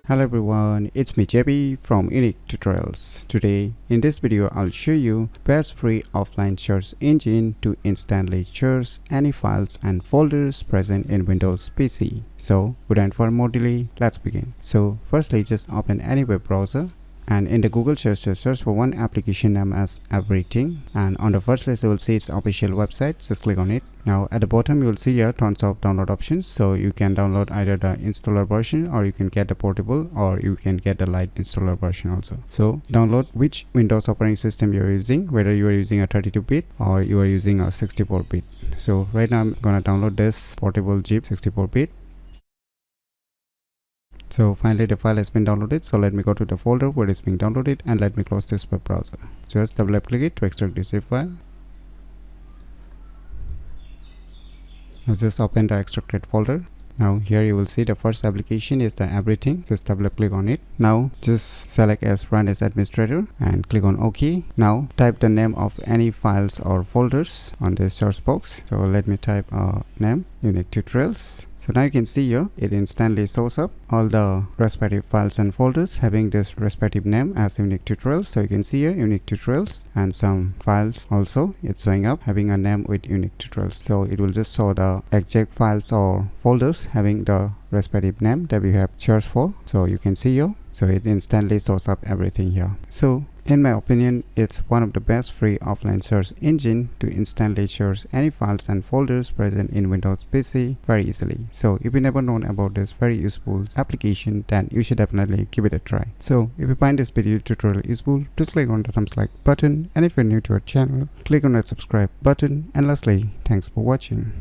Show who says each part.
Speaker 1: Hello everyone, it's me JB from Unique Tutorials. Today in this video I'll show you best free offline search engine to instantly search any files and folders present in Windows PC. So without further more delay, let's begin. So firstly, just open any web browser and in the Google search for one application name as Everything, and on the first list you will see its official website. Just click on it. Now at the bottom you will see here tons of download options, so you can download either the installer version or you can get the portable or you can get the light installer version also. So download which Windows operating system you're using, whether you are using a 32-bit or you are using a 64-bit. So right now I'm gonna download this portable zip 64-bit. So finally the file has been downloaded, so let me go to the folder where it's being downloaded and let me close this web browser. Just double click it to extract the zip file. Now just open the extracted folder. Now here you will see the first application is the Everything. Just double click on it. Now just select as run as administrator and click on OK. Now type the name of any files or folders on the search box. So let me type name Unique Tutorials. So now you can see here it instantly shows up all the respective files and folders having this respective name as Unique Tutorials. So you can see here Unique Tutorials, and some files also it's showing up having a name with Unique Tutorials. So it will just show the exact files or folders having the respective name that we have searched for. So you can see here, so it instantly shows up everything here. So in my opinion, it's one of the best free offline search engine to instantly search any files and folders present in Windows PC very easily. So if you never known about this very useful application, then you should definitely give it a try. So if you find this video tutorial useful, please click on the thumbs like button, and if you're new to our channel, click on that subscribe button, and lastly, thanks for watching.